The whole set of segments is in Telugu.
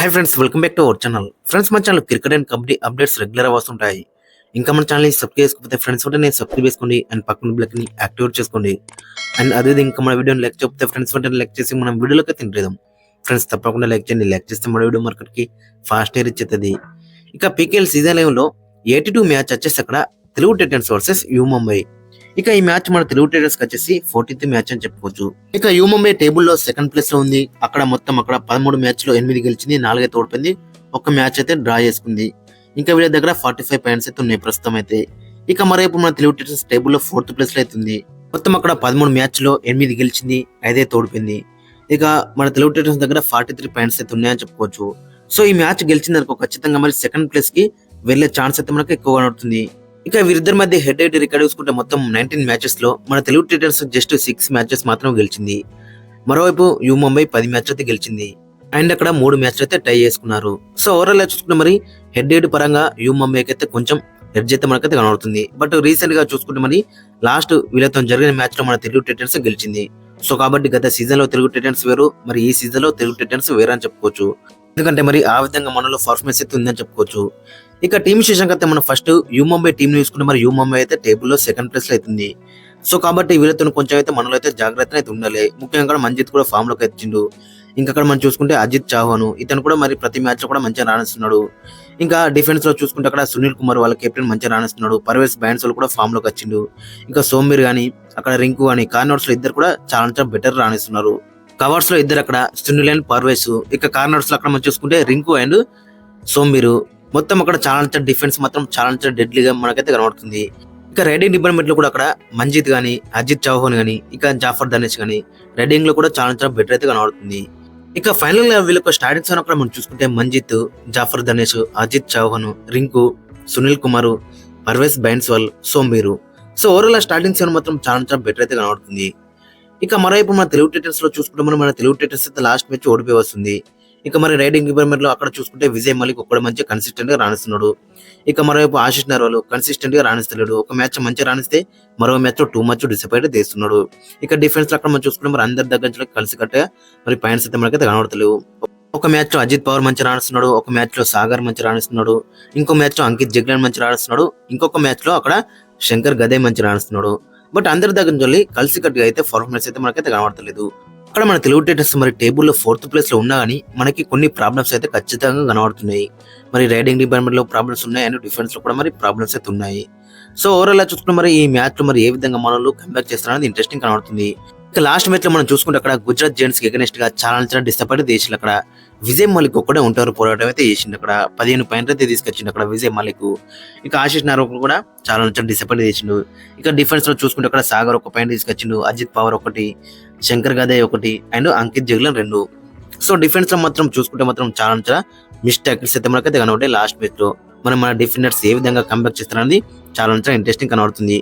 Hi friends, welcome back to our channel. Friends, మన channel cricket and kabaddi updates regular వస్తుంటాయి. ఇంకా మన ఛానల్ని సబ్స్క్రైబ్ చేసుకోకపోతే ఫ్రెండ్స్ వెంటనే సబ్స్క్రైబ్ చేసుకోండి అండ్ పక్కన బ్లెక్ని యాక్టివేట్ చేసుకోండి. అండ్ అదే ఇంకా మన వీడియోని లైక్ చేయకపోతే ఫ్రెండ్స్ వెంటనే లైక్ చేసి మనం వీడియోలోకి తింటేదాం. ఫ్రెండ్స్ తప్పకుండా లైక్ చేయండి. లైక్ చేస్తే మన వీడియో మార్కెట్కి ఫాస్ట్ రీచ్ అవుతుంది. ఇక పీకేఎల్ సీజన్ 11లో 82 మ్యాచ్ వచ్చేసి అక్కడ Telugu Titans versus you Mumbai. ఇక ఈ మ్యాచ్ మన తెలుగు టైటన్స్ వచ్చేసి 14th మ్యాచ్ అని చెప్పుకోవచ్చు. ఇక యూ ముంబై టేబుల్లో సెకండ్ ప్లేస్ లో ఉంది. అక్కడ 13 మ్యాచ్ లో 8 గెలిచింది, 4 అయితే ఓడిపోయింది, ఒక మ్యాచ్ అయితే డ్రా చేసుకుంది. ఇంకా వీళ్ళ దగ్గర 45 పాయింట్స్ అయితే ఉన్నాయి ప్రస్తుతం అయితే. ఇక మరోవైపు మన తెలుగు టైటన్స్ టేబుల్లో 4th ప్లేస్ లో అవుతుంది. మొత్తం అక్కడ 13 మ్యాచ్ లో 8 గెలిచింది, 5 అయితే ఓడిపోయింది. ఇక మన తెలుగు టైటన్స్ దగ్గర 43 పాయింట్స్ అయితే ఉన్నాయని చెప్పుకోవచ్చు. సో ఈ మ్యాచ్ గెలిచిందనుకో ఖచ్చితంగా మరి సెకండ్ ప్లేస్ కి వెళ్లే ఛాన్స్ అయితే మనకు ఎక్కువగా ఉంటుంది. ఇక వీరిద్దరి మధ్య హెడ్ టు హెడ్ రికార్డ్ చూసుకుంటే మొత్తం 19 మ్యాచెస్ లో మన తెలుగు టైటన్స్ జస్ట్ 6 మ్యాచెస్ మాత్రం గెలిచింది. మరోవైపు యూ ముంబై 10 మ్యాచ్ అయితే గెలిచింది అండ్ అక్కడ 3 మ్యాచ్ అయితే టై చేసుకున్నారు. సో ఓవరాల్ చూసుకుంటే మరి హెడ్ టు హెడ్ పరంగా యూ ముంబైకి అయితే కొంచెం హెడ్జ్ అయితే మనకైతే కనబడుతుంది. బట్ రీసెంట్ గా చూసుకుంటే మరి లాస్ట్ వీళ్ళతో జరిగిన మ్యాచ్ లో మన తెలుగు టైటన్స్ గెలిచింది. సో కాబట్టి గత సీజన్ లో తెలుగు టైటన్స్ వేరు, మరి ఈ సీజన్ లో తెలుగు టైటన్స్ వేరు అని చెప్పుకోవచ్చు. ఎందుకంటే మరి ఆ విధంగా మనలో పర్ఫార్మెన్స్ అయితే ఉందని చెప్పుకోవచ్చు. ఇక టీం విశేషంగా అయితే మనం ఫస్ట్ యూ ముంబై టీం చూసుకుంటే మరి యూ ముంబై అయితే టేబుల్లో సెకండ్ ప్లేస్ లో అవుతుంది. సో కాబట్టి వీళ్ళతో కొంచెం అయితే మనలో అయితే జాగ్రత్త అయితే ఉండాలి. ముఖ్యంగా మంజిత్ కూడా ఫామ్ లోకి వచ్చిండు. ఇంకా అక్కడ మనం చూసుకుంటే అజిత్ చౌహాన్ ఇతను కూడా మరి ప్రతి మ్యాచ్ లో కూడా మంచిగా రాణిస్తున్నాడు. ఇంకా డిఫెన్స్ లో చూసుకుంటే అక్కడ సునీల్ కుమార్ వాళ్ళ కెప్టెన్ మంచిగా రాణిస్తున్నాడు. పర్వేస్ బ్యాన్స్ కూడా ఫామ్ లోకి వచ్చిండు. ఇంకా సోమీర్ గానీ అక్కడ రింకు అని కార్నర్స్ లో ఇద్దరు కూడా చాలా బెటర్ రాణిస్తున్నారు. కవర్స్ లో ఇద్దరు అక్కడ సునీల్ అండ్ పర్వేస్. ఇక కార్నర్స్ లో అక్కడ మనం చూసుకుంటే రింకు అండ్ సోమీరు. మొత్తం అక్కడ చాలా డిఫెన్స్ మాత్రం చాలా డెడ్లీగా మనకైతే కనబడుతుంది. ఇక రైడింగ్ డిపార్ట్మెంట్ లో కూడా అక్కడ మంజిత్ గానీ అజిత్ చౌహాన్ గానీ ఇక జాఫర్ ధనేష్ గానీ రైడింగ్ లో కూడా చాలా బెటర్ అయితే కనబడుతుంది. ఇక ఫైనల్ గా వీళ్ళకి స్టార్టింగ్ సెవెన్ అక్కడ మనం చూసుకుంటే మంజిత్, జాఫర్ ధనేష్, అజిత్ చౌహాన్, రింకు, సునీల్ కుమార్, పర్వేస్ బైన్స్వాల్, సోమీరు. సో ఓవరాల్ స్టార్టింగ్ సెవెన్ మాత్రం చాలా బెటర్ అయితే కనబడుతుంది. ఇక మరోవైపు మన తెలుగు టైటన్స్ లో చూసుకుంటే మన తెలుగు టైటన్స్ అయితే లాస్ట్ మ్యాచ్ ఓడిపోయి వస్తుంది. ఇక మరి రైడింగ్ డిపార్ట్మెంట్ లో అక్కడ చూసుకుంటే విజయ్ మలిక్ ఒక్కడ మంచి కన్సిస్టెంట్ గా రాణిస్తున్నాడు. ఇక మరోవైపు ఆశిష్ నర్వాల్ కన్సిస్టెంట్ గా రాణిస్తలేడు. ఒక మ్యాచ్ మంచిగా రాణిస్తే మరో మ్యాచ్ లో 2 మచ్ డిసప్పాయింట్ చేస్తున్నాడు. ఇక డిఫెన్స్ లో అక్కడ మనం చూసుకుంటే మరి అందరి దగ్గర నుంచి కలిసి కట్టగా మరి పాయింట్స్ అయితే మనకైతే కనబడతలేవు. ఒక మ్యాచ్ లో అజిత్ పవర్ మంచి రాణిస్తున్నాడు, ఒక మ్యాచ్ లో సాగర్ మంచి రాణిస్తున్నాడు, ఇంకో మ్యాచ్ లో అంకిత్ జగ్లాన్ మంచి రాణిస్తున్నాడు, ఇంకొక మ్యాచ్ లో అక్కడ శంకర్ గదే మంచి రాణిస్తున్నాడు. బట్ అందరి దగ్గర నుంచి కలిసి కట్టుగా అయితే పర్ఫార్మెన్స్ అయితే మనకైతే కనబడతలేదు. అక్కడ మన తెలుగు టైటన్స్ మరి టేబుల్లో 4th ప్లేస్ లో ఉన్నా కానీ మనకి కొన్ని ప్రాబ్లమ్స్ అయితే ఖచ్చితంగా కనబడుతున్నాయి. మరి రైడింగ్ డిపార్ట్మెంట్ లో ప్రాబ్లమ్స్ ఉన్నాయి అండ్ డిఫెన్స్ లో కూడా మరి ప్రాబ్లమ్స్ అయితే ఉన్నాయి. సో ఓవరాల్ చూసుకుంటే మరి ఈ మ్యాచ్ లో మరి ఏ విధంగా మనలో కంబ్యాక్ చేస్తారనేది ఇంట్రెస్టింగ్ కనబడుతుంది. ఇక లాస్ట్ మ్యాచ్ లో మనం చూసుకుంటే అక్కడ గుజరాత్ జెయింట్స్ కి ఎగనెస్ట్ గా చాలా డిసప్పాయింట్ చేసిండు. అక్కడ విజయ్ మలిక్ ఒక్కడే ఉంటారు పోరాటం అయితే చేసిండు. అక్కడ 15 పాయింట్లు అయితే తీసుకొచ్చిండు అక్కడ విజయ్ మలిక్. ఇక ఆశిష్ నార్వాల్ కూడా చాలా డిసప్పాయింట్ చేసిండు. ఇక డిఫెన్స్ లో చూసుకుంటే అక్కడ సాగర్ 1 పాయింట్ తీసుకొచ్చిండు, అజిత్ పవర్ 1, శంకర్ గదే 1 and Ankit Jaglan 2. So defence లో మాత్రం చూసుకుంటే మాత్రం చాలా మిస్టేక్స్ అయితే మనకైతే కనబడే లాస్ట్ మ్యాచ్ లో. మన డిఫెండర్స్ ఏ విధంగా కంబ్యాక్ చేస్తారనేది చాలా ఇంట్రెస్టింగ్ కనబడుతుంది.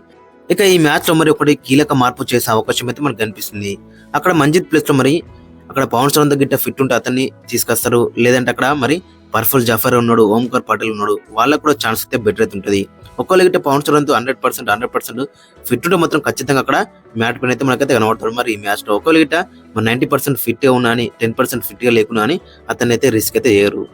ఇక ఈ మ్యాచ్ లో మరి ఒకటి కీలక మార్పు చేసే అవకాశం అయితే మనకు కనిపిస్తుంది. అక్కడ మంజిత్ ప్లేస్ లో మరి అక్కడ పవన్ సరంత గిట్ట ఫిట్ ఉంటే అతన్ని తీసుకొస్తారు, లేదంటే అక్కడ మరి పర్ఫుల్ జాఫర్ ఉన్నాడు, ఓంకార్ పటేల్ ఉన్నాడు, వాళ్ళకు కూడా ఛాన్స్ అయితే బెటర్ అయితే ఉంటుంది. ఒకవేళ గిట్ట పవన్ సరంత 100% ఫిట్ ఉంటే మాత్రం ఖచ్చితంగా అక్కడ మ్యాచ్ పైన అయితే మనకైతే కనబడతాడు. మరి ఈ మ్యాచ్ లో ఒకవేళ గిట్ట మరి 90% ఫిట్ గా ఉన్నా అని 10% ఫిట్ గా లేకున్నా అని అతన్ని అయితే రిస్క్ అయితే చేయరు.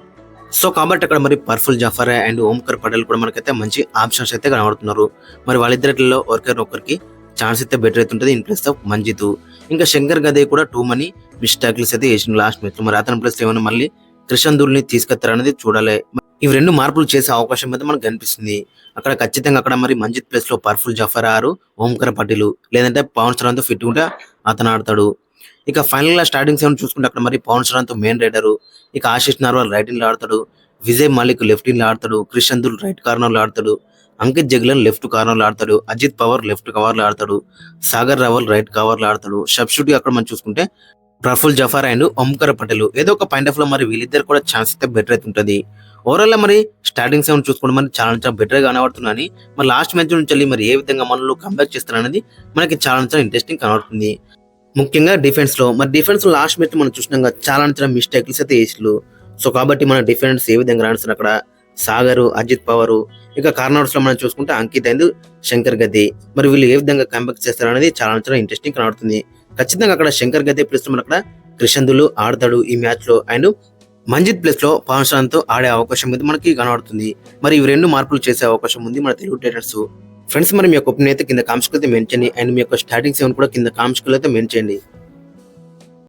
సో కాబట్టి అక్కడ మరి పర్ఫుల్ జాఫర్ అండ్ ఓంకార్ పటేల్ కూడా మనకైతే మంచి ఆప్షన్స్ అయితే కనబడుతున్నారు. మరి వాళ్ళిద్దరిలో ఒకరికి ఛాన్స్ అయితే బెటర్ అయితే ఉంటుంది ఇన్ ప్లేస్ ఆఫ్ మంజిత్. ఇంకా శంకర్ గదే కూడా 2 మనీ మిస్టేక్స్ అయితే చేసిన లాస్ట్ మ్యాచ్ లో. మరి అతని ప్లేస్ ఏమైనా మళ్ళీ క్రిషన్ దూల్ని తీసుకొస్తారనేది చూడాలి. ఇవి 2 మార్పులు చేసే అవకాశం అయితే మనకు కనిపిస్తుంది. అక్కడ ఖచ్చితంగా అక్కడ మరి మంజిత్ ప్లేస్ లో పర్ఫుల్ జాఫర్ ఆరు ఓంకార్ పటేల్, లేదంటే పవన్ సరంతో ఫిట్ ఉంటే అతను ఆడతాడు. ఇక ఫైనల్ గా స్టార్టింగ్ 7 చూసుకుంటే అక్కడ మరి పవన్ సరంతో మెయిన్ రైడర్, ఇక ఆశిష్ నార్వాల్ రైట్ ఇన్ లో ఆడతాడు, విజయ్ మలిక్ లెఫ్ట్ ఇన్ లో ఆడతాడు, క్రిషన్ దూల్ రైట్ కార్నర్ లో ఆడతాడు, అంకిత్ జగ్లాన్ లెఫ్ట్ కార్నర్ లో ఆడతాడు, అజిత్ పవర్ లెఫ్ట్ కవర్ లో ఆడతాడు, సాగర్ రావల్ రైట్ కవర్ లో ఆడతాడు. సబ్స్టిట్యూట్ అక్కడ మనం చూసుకుంటే ప్రఫుల్ జఫర్ అండ్ ఓంకార్ పటేల్. ఏదో ఒక పాయింట్ ఆఫ్ లో మరి వీళ్ళిద్దరు కూడా ఛాన్స్ అయితే బెటర్ అయితే ఉంటుంది. ఓవరాల్ మరి స్టార్టింగ్ 7 చూసుకుంటే మరి చాలా బెటర్ గా కనబడుతున్నాయి. మరి లాస్ట్ మ్యాచ్ నుంచి మరి ఏ విధంగా మనలో కంబ్యాక్ చేస్తారనేది మనకి చాలా ఇంట్రెస్టింగ్ కనబడుతుంది. ముఖ్యంగా డిఫెన్స్ లో లాస్ట్ మ్యాచ్ మనం చూసినాక చాలా మిస్టేక్స్ అయితే చేసిళ్ళు. సో కాబట్టి మన డిఫెన్స్ ఏ విధంగా రాణిస్తారు అక్కడ సాగర్, అజిత్ పవర్, ఇక కార్నర్స్ లో మనం చూసుకుంటే అంకిత్ అండ్ శంకర్ గదే. మరి వీళ్ళు ఏ విధంగా కంబ్యాక్ చేస్తారనేది చాలా ఇంట్రెస్టింగ్ కనబడుతుంది. ఖచ్చితంగా అక్కడ శంకర్ గదే ప్లస్ మన అక్కడ క్రిషన్ దూల్ ఆడతాడు ఈ మ్యాచ్ లో అండ్ మంజిత్ ప్లేస్ లో పవన్ శరణ్ తో ఆడే అవకాశం అయితే మనకి కనబడుతుంది. మరి ఇవి రెండు మార్పులు చేసే అవకాశం ఉంది మన తెలుగు టైటన్స్. ఫ్రెండ్స్ మరి మీ యొక్క ఒపీనియన్ అయితే కింద కామెంట్స్ అయితే మెన్షన్ చేయండి. అండ్ మీ యొక్క స్టార్టింగ్ 7 కూడా కింద కామెంట్స్ అయితే మెన్షన్ చేయండి.